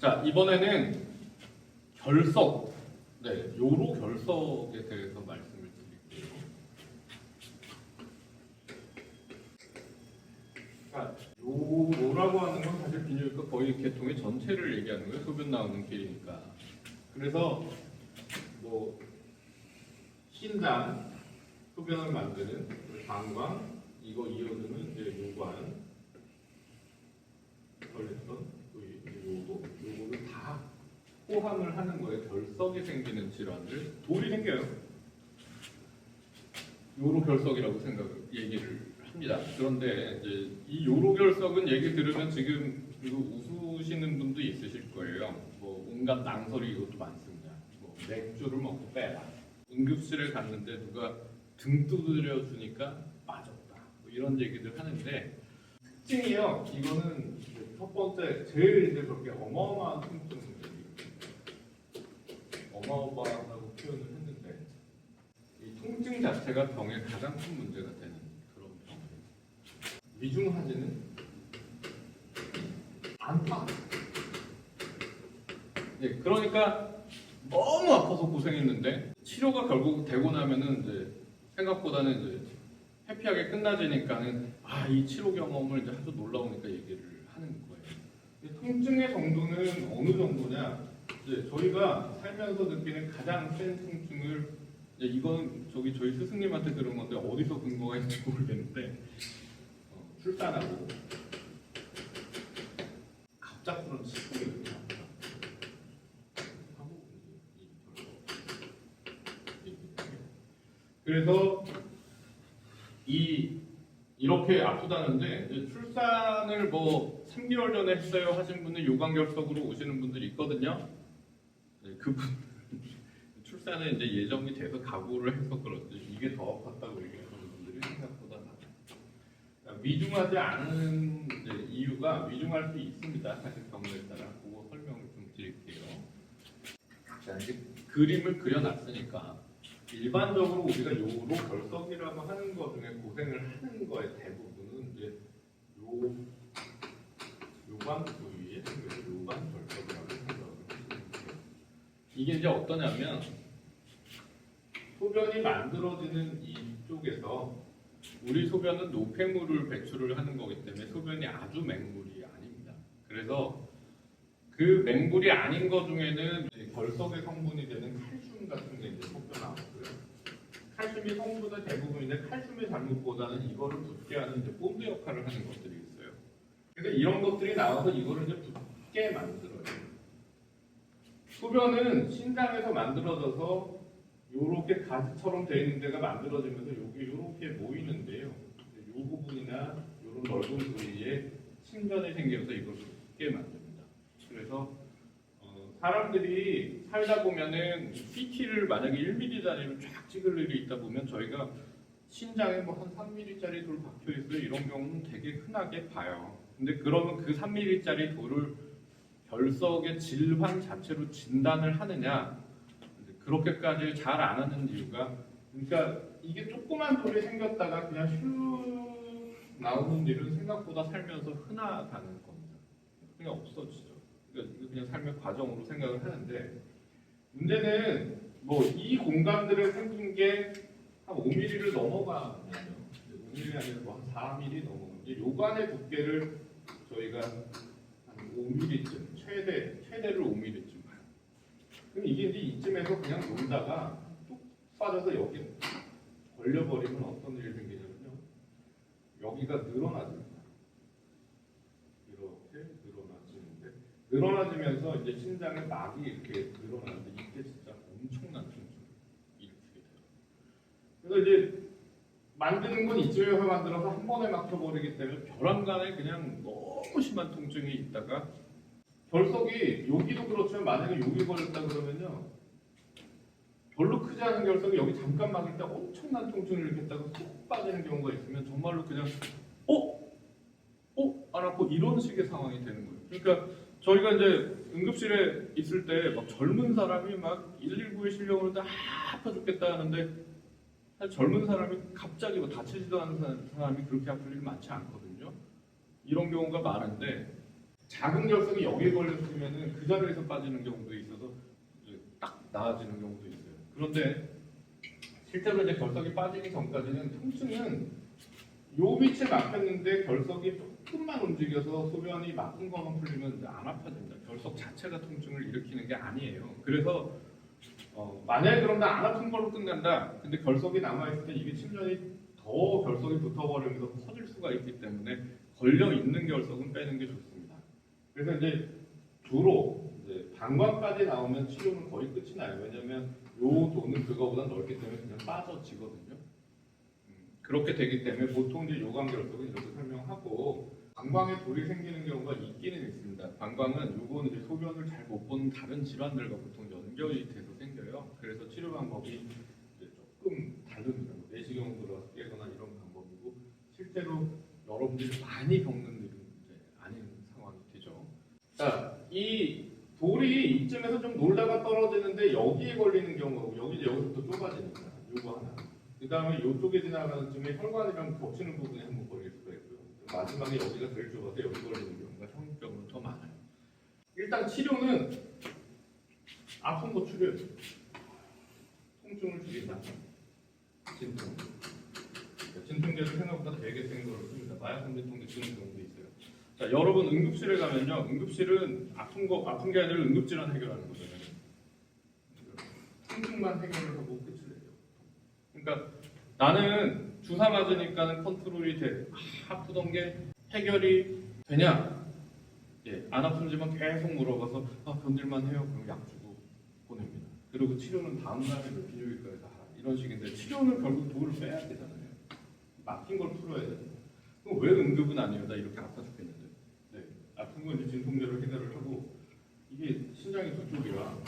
자, 이번에는 결석, 요로 결석에 대해서 말씀을 드릴게요. 자, 요라고 하는 건 사실 비뇨기과 거의 계통의 전체를 얘기하는 거예요. 소변 나오는 길이니까. 그래서 뭐 신장, 소변을 만드는 방광, 이거 이어주는 이제 요관, 혈액선, 요거를 다 포함을 하는 거에 결석이 생기는 질환을 돌이 생겨요. 요로결석이라고 얘기를 합니다. 그런데 이제 이 요로결석은 얘기 들으면 지금 이거 웃으시는 분도 있으실 거예요. 뭐 온갖 낭설이 이것도 많습니다. 뭐 맥주를 먹고 빼라. 응급실에 갔는데 누가 등 두드려 주니까 빠졌다. 뭐 이런 얘기들 하는데 특징이요. 이거는 첫 번째 제일 이제 그렇게 어마어마한 통증, 어마어마하다고 표현을 했는데 이 통증 자체가 병의 가장 큰 문제가 되는 그런 병이에요. 위중하지는 않다. 그러니까 너무 아파서 고생했는데 치료가 결국 되고 나면은 이제 생각보다는 이제 해피하게 끝나지니까는 이 치료 경험을 이제 아주 놀라우니까 얘기를 하는 거예요. 통증의 정도는 어느 정도냐? 이제 저희가 살면서 느끼는 가장 센 통증을 이건 저희 스승님한테 들은 건데 어디서 근거가 있는지 모르겠는데 출산하고 갑작스러운 치통이 이렇게 납니다. 그래서 이렇게 아프다는데 이제 출산을 뭐 3개월 전에 했어요 하신 분은 요관결석으로 오시는 분들이 있거든요. 그분 출산에 이제 예정이 돼서 각오를 해서 그런지 이게 더 아팠다고 얘기하는 분들이 생각보다 많아요. 위중하지 않은 이유가 위중할 수 있습니다. 사실 병원에 따라 그거 설명을 좀 드릴게요. 자, 이제 그림을 그려놨으니까 일반적으로 우리가 요로 결석이라고 하는 것 중에 고생을 하는 거의 대부분은 이제 요관 부위에 요관 결석이라고 생각을 하시는 거예요. 이게 이제 어떠냐면 소변이 만들어지는 이쪽에서 우리 소변은 노폐물을 배출을 하는 거기 때문에 소변이 아주 맹물이 아닙니다. 그래서 그 맹물이 아닌 것 중에는 결석의 성분이 되는 칼슘 같은 게 이제 섞여나오고요. 칼슘이 성분의 대부분인데 칼슘의 잘못보다는 이거를 붓게 하는 이제 본드 역할을 하는 것들이 있어요. 그래서 이런 것들이 나와서 이거를 이제 붓게 만들어요. 소변은 신장에서 만들어져서 이렇게 가지처럼 되어 있는 데가 만들어지면서 여기 이렇게 모이는데요. 이 부분이나 이런 넓은 부위에 침전이 생겨서 이걸 붓게 만듭니다. 그래서 사람들이 살다 보면은 CT를 만약에 1mm짜리로 쫙 찍을 일이 있다 보면 저희가 신장에 뭐 한 3mm짜리 돌 박혀 있어요. 이런 경우는 되게 흔하게 봐요. 근데 그러면 그 3mm짜리 돌을 결석의 질환 자체로 진단을 하느냐? 그렇게까지 잘 안 하는 이유가 그러니까 이게 조그만 돌이 생겼다가 그냥 슉 나오는 일은 생각보다 살면서 흔하다는 겁니다. 그냥 없어지죠. 그러니까 그냥 삶의 과정으로 생각을 하는데 문제는 뭐 이 공간들에 생긴 게 한 5mm를 넘어가면 5mm 아니라 뭐한 4mm 넘어가면 이제 요관의 두께를 저희가 한 5mm쯤 최대를 5mm쯤 봐요. 그럼 이게 이제 이쯤에서 그냥 놀다가 뚝 빠져서 여기 걸려버리면 어떤 일이 생기냐면요. 여기가 늘어나집니다. 이렇게 늘어나지면서 이제 신장의 막이 이렇게 늘어나는데 이게 진짜 엄청난 통증을 일으키게 돼요. 그래서 이제 만드는 건 이쯤에서 만들어서 한 번에 막혀버리기 때문에 벼랑간에 그냥 너무 심한 통증이 있다가 결석이 여기도 그렇지만 만약에 여기 걸렸다 그러면요 별로 크지 않은 결석이 여기 잠깐 막을 때 엄청난 통증을 일으켰다가 쏙 빠지는 경우가 있으면 정말로 그냥 안 아파 이런 식의 상황이 되는 거예요. 그러니까 저희가 이제 응급실에 있을 때 막 젊은 사람이 막 119에 실려오는데 아파 죽겠다 하는데 사실 젊은 사람이 갑자기 뭐 다치지도 않은 사람이 그렇게 아플 일이 많지 않거든요. 이런 경우가 많은데 작은 결석이 여기에 걸렸으면은 그 자리에서 빠지는 경우도 있어서 이제 딱 나아지는 경우도 있어요. 그런데 실제로 이제 결석이 빠지기 전까지는 통증은 요 위치에 막혔는데 결석이 조금만 움직여서 소변이 막힌 것만 풀리면 이제 안 아파집니다. 결석 자체가 통증을 일으키는 게 아니에요. 그래서 만약에 그럼 나 안 아픈 걸로 끝난다. 근데 결석이 남아있을 때 이게 침전이 더 결석이 붙어버리면서 커질 수가 있기 때문에 걸려있는 결석은 빼는 게 좋습니다. 그래서 이제 주로 이제 방광까지 나오면 치료는 거의 끝이 나요. 왜냐면 요 돈은 그거보다 넓기 때문에 그냥 빠져지거든요. 그렇게 되기 때문에 보통 이제 요관결석은 이렇게 설명하고 방광에 돌이 생기는 경우가 있기는 있습니다. 방광은 요거는 이제 소변을 잘 못 보는 다른 질환들과 보통 연결이 돼서 생겨요. 그래서 치료 방법이 이제 조금 다릅니다. 내시경 들어서 깨거나 이런 방법이고 실제로 여러분들이 많이 겪는 일은 이제 아닌 상황이 되죠. 자, 이 돌이 이쯤에서 좀 놀다가 떨어지는데 여기에 걸리는 경우, 여기 이제 여기서부터 좁아지니까 요거 하나. 그 다음에 이쪽에 지나가는 쯤에 혈관이랑 겹치는 부분에 한번 걸릴 수가 있고요. 마지막에 여기가 제일 좁아서 여기 걸리는 경우가 성격적으로 더 많아요. 일단 치료는 아픈 거 추려요. 통증을 줄인다. 진통. 진통제도 생각보다 되게 센 걸 씁니다. 마약성진통제 쓰는 경우도 있어요. 자, 여러분 응급실에 가면요. 응급실은 아픈 게 아니라 응급질환 해결하는 거잖아요. 통증만 해결을 하고 끝을 내요. 그러니까 나는 주사 맞으니까는 컨트롤이 돼. 아프던 게 해결이 되냐? 예, 안 아픈지만 계속 물어봐서 견딜만 해요. 그럼 약 주고 보냅니다. 그리고 치료는 다음 날에 비뇨기과에서 하라. 이런 식인데 치료는 결국 돌을 빼야 되잖아요. 막힌 걸 풀어야 되잖아요. 그럼 왜 응급은 아니에요? 나 이렇게 아파 죽겠는데. 네, 아픈 건 이제 진통제로 해결을 하고 이게 신장이 두 쪽이라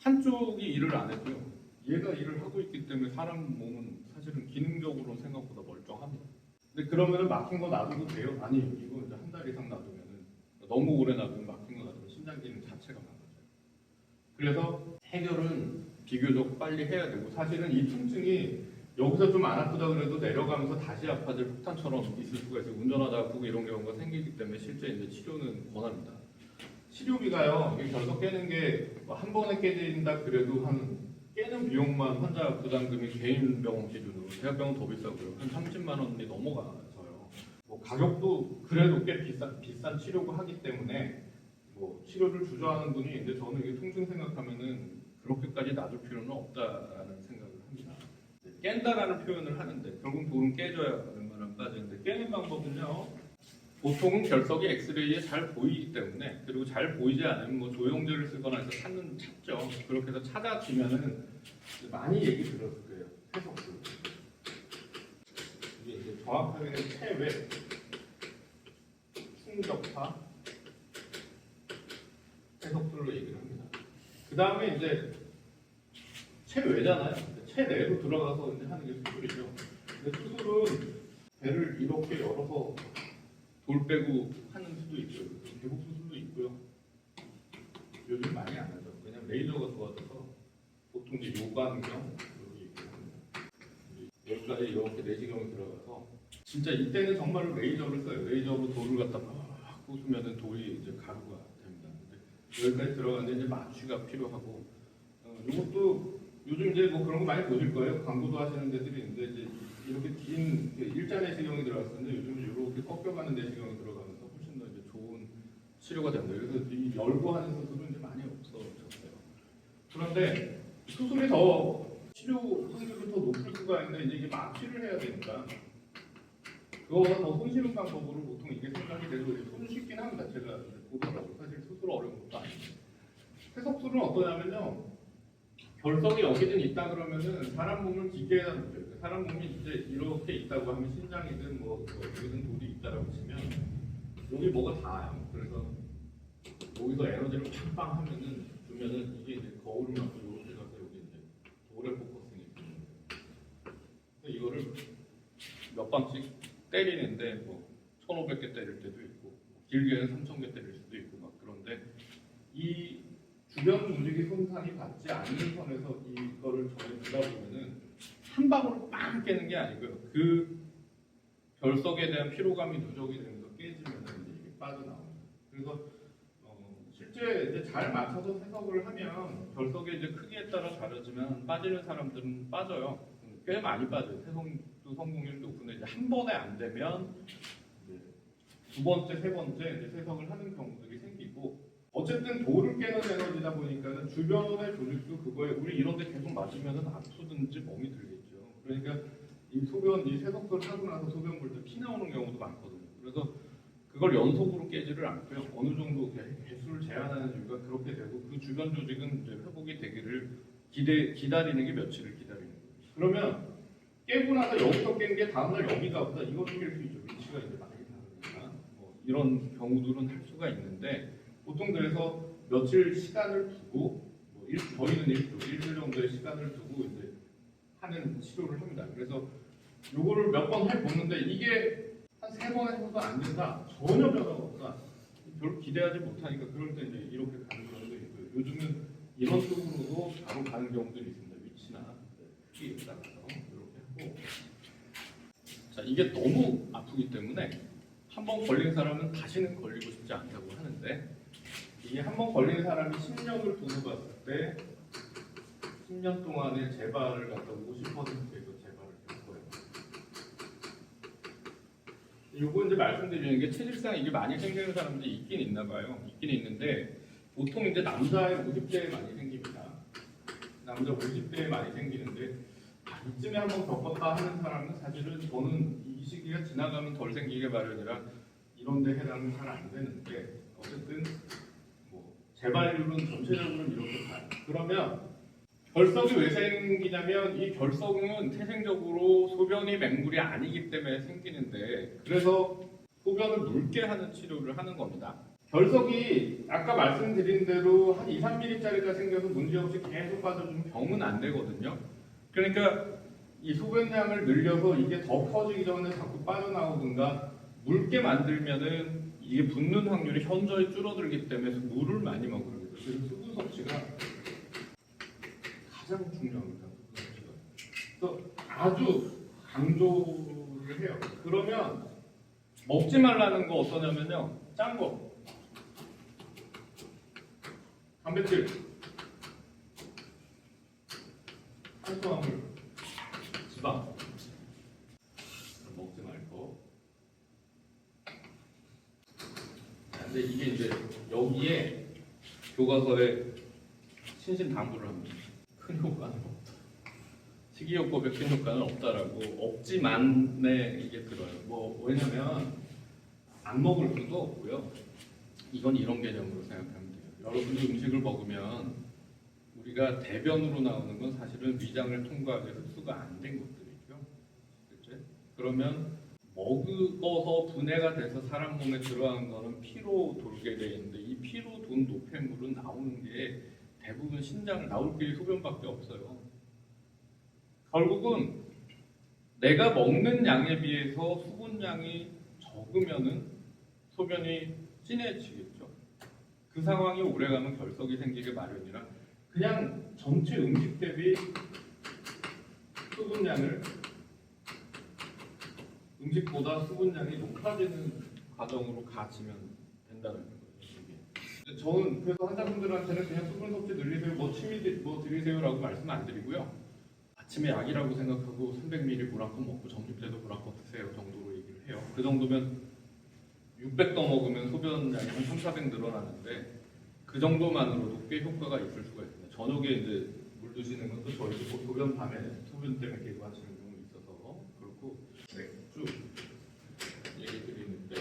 한쪽이 일을 안 해도요. 얘가 일을 하고 있기 때문에 사람 몸은 사실은 기능적으로 생각보다 멀쩡합니다. 근데 그러면은 막힌 거 놔둬도 돼요? 아니, 이거 이제 한 달 이상 놔두면은 너무 오래 놔두면 막힌 거 놔두면 신장 기능 자체가 망가져요. 그래서 해결은 비교적 빨리 해야 되고 사실은 이 통증이 여기서 좀 안 아프다 그래도 내려가면서 다시 아파질 폭탄처럼 있을 수가 있어요. 운전하다 아프고 이런 경우가 생기기 때문에 실제 이제 치료는 권합니다. 치료비가요, 이게 결석 깨는 게 한 번에 깨진다 그래도 깨는 비용만 환자 부담금이 개인 병원 기준으로 대학병원 더 비싸고요. 한 30만 원이 넘어가서요. 뭐 가격도 그래도 꽤 비싼 치료고 하기 때문에 뭐 치료를 주저하는 분이 있는데 저는 이게 통증 생각하면은 그렇게까지 놔둘 필요는 없다라는 생각을 합니다. 깬다라는 표현을 하는데 결국 돌은 깨져야 웬만하면 빠지는데 깨는 방법은요. 보통은 결석이 엑스레이에 잘 보이기 때문에 그리고 잘 보이지 않으면 뭐 조영제를 쓰거나 해서 찾죠. 그렇게 해서 찾아지면은 많이 얘기 들었을 거예요. 해석술. 이게 이제 정확하게는 체외, 충격파, 해석술로 얘기를 합니다. 그 다음에 이제 체외잖아요. 체내로 들어가서 이제 하는 게 수술이죠. 근데 수술은 배를 이렇게 열어서 돌 빼고 하는 수도 있고요. 개복 수술도 있고요. 요즘 많이 안 하죠. 왜냐면 레이저가 좋아져서 보통 이제 요관경 여기 있고 여기까지 이렇게 내시경이 들어가서 진짜 이때는 정말로 레이저를 써요. 레이저로 돌을 갖다 막 꽂으면은 돌이 이제 가루가 됩니다. 근데 여기까지 들어가는데 이제 마취가 필요하고 이것도 요즘 이제 뭐 그런 거 많이 보실 거예요. 광고도 하시는 데들이 있는데 이제 이렇게 긴 일자 내시경이 들어갔었는데 요즘은 이렇게 꺾여가는 내시경이 들어가면서 훨씬 더 이제 좋은 치료가 됩니다. 그래서 이 열고 하는 수술은 이제 많이 없어졌어요. 그런데 수술이 더 치료 확률을 더 높을 수가 있는데 이제 이게 마취를 해야 되니까 그거보다 더 손쉬운 방법으로 보통 이게 생각이 돼서 손 씻긴 합니다. 제가 보더라고요. 사실 수술 어려운 것도 아니에요. 해석술은 어떠냐면요. 결석이 여기든 있다 그러면은 사람 몸을 기계에다 놓죠. 사람 몸이 이제 이렇게 있다고 하면 신장이든 뭐 여기든 돌이 있다라고 치면 여기 뭐가 닿아요. 그래서 여기서 에너지를 팍빵 하면은 주면은 이게 이제 거울을 맞고 이렇게 가서 여기 이제 돌에 포커싱이 되는 거예요. 그래서 이거를 몇 방씩 때리는데 뭐 1,500개 때릴 때도 있고 길게는 3,000개 때릴 수도 있고 막 그런데 이 주변 조직이 손상이 받지 않는 선에서 이거를 전해주다 보면은 한 방으로 빵 깨는 게 아니고요. 그 결석에 대한 피로감이 누적이 되면서 깨지면은 이게 빠져나옵니다. 그래서 실제 이제 잘 맞춰서 세석을 하면 결석의 이제 크기에 따라 다르지만 빠지는 사람들은 빠져요. 꽤 많이 빠져요. 세석도 성공률이 높은데 이제 한 번에 안 되면 이제 두 번째, 세 번째 이제 세석을 하는 경우들이 생기고, 어쨌든 돌을 깨는 에너지다 보니까 주변의 조직도 그거에 우리 이런 데 계속 맞으면 아프든지 멍이 들겠죠. 그러니까 이 소변, 이 세석술을 하고 나서 소변 볼 때 피 나오는 경우도 많거든요. 그래서 그걸 연속으로 깨지를 않고요. 어느 정도 개수를 제한하는 이유가 그렇게 되고, 그 주변 조직은 이제 회복이 되기를 기다리는 게 며칠을 기다리는 거예요. 그러면 깨고 나서 여기서 깬 게 다음날 여기가 보다 이걸로 깰 수 있죠. 위치가 이제 많이 다르니까. 이런 경우들은 할 수가 있는데, 보통 그래서 며칠 시간을 두고, 저희는 일주일 정도의 시간을 두고 이제 하는 치료를 합니다. 그래서 요거를 몇 번 해보는데 이게 한 3번 해서도 안 된다, 전혀 변화가 없다, 별로 기대하지 못하니까 그럴 때 이제 이렇게 가는 경우도 있고요. 요즘은 이런 쪽으로도 바로 가는 경우들이 있습니다. 위치나 크기에 따라서 이렇게 하고. 자, 이게 너무 아프기 때문에 한 번 걸린 사람은 다시는 걸리고 싶지 않다고 하는데, 이게 한 번 걸린 사람이 10년을 두고 봤을 때 10년 동안의 재발을 갖다 50%에서 재발을 했고요. 요거 이제 말씀드리는 게 체질상 이게 많이 생기는 사람들이 있긴 있나 봐요. 있긴 있는데 보통 이제 남자의 50대에 많이 생깁니다. 남자 50대에 많이 생기는데 이쯤에 한번 겪었다 하는 사람은 사실은 저는 이 시기가 지나가면 덜 생기게 마련이라 이런 데 해당은 잘 안 되는데, 어쨌든 재발률은 전체적으로는 이렇게 가요. 그러면 결석이 왜 생기냐면, 이 결석은 태생적으로 소변이 맹물이 아니기 때문에 생기는데, 그래서 소변을 묽게 하는 치료를 하는 겁니다. 결석이 아까 말씀드린 대로 한 2, 3mm짜리가 생겨서 문제없이 계속 빠져주면 병은 안 되거든요. 그러니까 이 소변량을 늘려서 이게 더 커지기 전에 자꾸 빠져나오든가 묽게 만들면은 이게 붓는 확률이 현저히 줄어들기 때문에 물을 많이 먹어야 돼요. 그래서 수분 섭취가 가장 중요합니다. 그래서 아주 강조를 해요. 그러면 먹지 말라는 거 어떠냐면요, 짠 거, 단백질, 탄수화물, 지방 먹지 말고. 근데 이게 이제 여기에 교과서에 신신당부를 합니다. 큰 효과는 없다. 식이요법에 큰 효과는 없다라고. 없지만에 이게 들어요. 왜냐면 안 먹을 수도 없고요. 이건 이런 개념으로 생각하면 돼요. 여러분이 음식을 먹으면 우리가 대변으로 나오는 건 사실은 위장을 통과하게 흡수가 안 된 것들이죠. 그렇죠? 그러면 먹어서 분해가 돼서 사람 몸에 들어간 거는 피로 돌게 돼 있는데, 이 피로 돈 노폐물은 나오는 게 대부분 신장 나올 길이 소변밖에 없어요. 결국은 내가 먹는 양에 비해서 수분량이 적으면은 소변이 진해지겠죠. 그 상황이 오래가면 결석이 생기게 마련이라 그냥 전체 음식 대비 수분량을, 음식보다 수분량이 높아지는 과정으로 가지면 된다는 거예요. 저는 그래서 환자분들한테는 그냥 수분 섭취 늘리세요, 취미 드리세요라고 말씀 안 드리고요. 아침에 약이라고 생각하고 300ml 물 한 컵 먹고 점심 때도 물 한 컵 드세요 정도로 얘기를 해요. 그 정도면 600 더 먹으면 소변량이 한 3, 400 늘어나는데, 그 정도만으로도 꽤 효과가 있을 수가 있습니다. 저녁에 이제 물 드시는 것도 저희도 소변 밤에 소변 때문에 깨고 하시는 경우 있어서 그렇고, 맥주 얘기 드리는데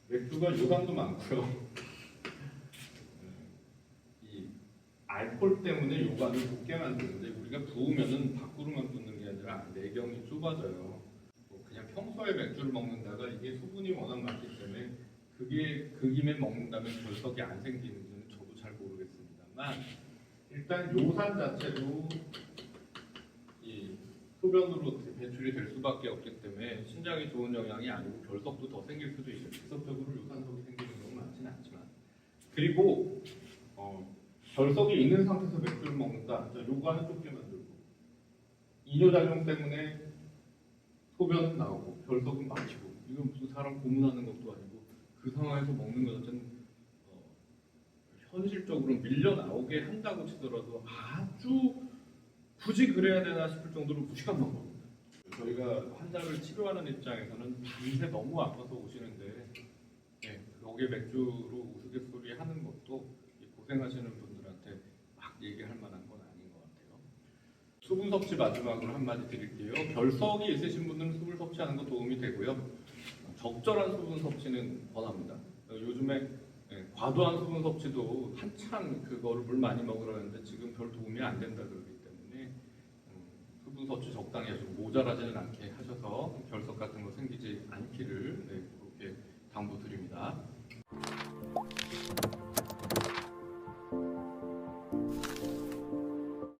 맥주가 요산도 많고요. 이 알코올 때문에 요관을 붓게 만드는데, 우리가 부으면은 밖으로만 붓는 게 아니라 내경이 좁아져요. 그냥 평소에 맥주를 먹는다가 이게 수분이 워낙 많기 때문에 그게 그 김에 먹는다면 결석이 안 생기는지는 저도 잘 모르겠습니다만, 일단 요산 자체도 이 소변으로 배출이 될 수밖에 없기 때문에 신장이 좋은 영향이 아니고 결석도 더 생길 수도 있어요. 직접적으로 요산석이 생기는 경우는 많지는 않지만. 그리고 결석이 있는 상태에서 맥주를 먹는다, 요관은 좁게 만들고 이뇨작용 때문에 소변은 나오고 결석은 막히고, 이건 무슨 사람 고문하는 것도 아니고 그 상황에서 먹는 것 자체는 현실적으로 밀려 나오게 한다고 치더라도 아주 굳이 그래야 되나 싶을 정도로 무식한 방법입니다. 저희가 환자를 치료하는 입장에서는 밤새 너무 아파서 오시는데 여기에 맥주로 우스갯소리 하는 것도 고생하시는 분들한테 막 얘기할 만한 건 아닌 것 같아요. 수분 섭취 마지막으로 한마디 드릴게요. 결석이 있으신 분들은 수분 섭취하는 거 도움이 되고요. 적절한 수분 섭취는 권합니다. 요즘에 과도한 수분 섭취도 한창 그거를 물 많이 먹으라는데 지금 별 도움이 안 된다 그러기 때문에 수분 섭취 적당히 하시고 모자라지는 않게 하셔서 결석 같은 거 생기지 않기를 그렇게 당부드립니다.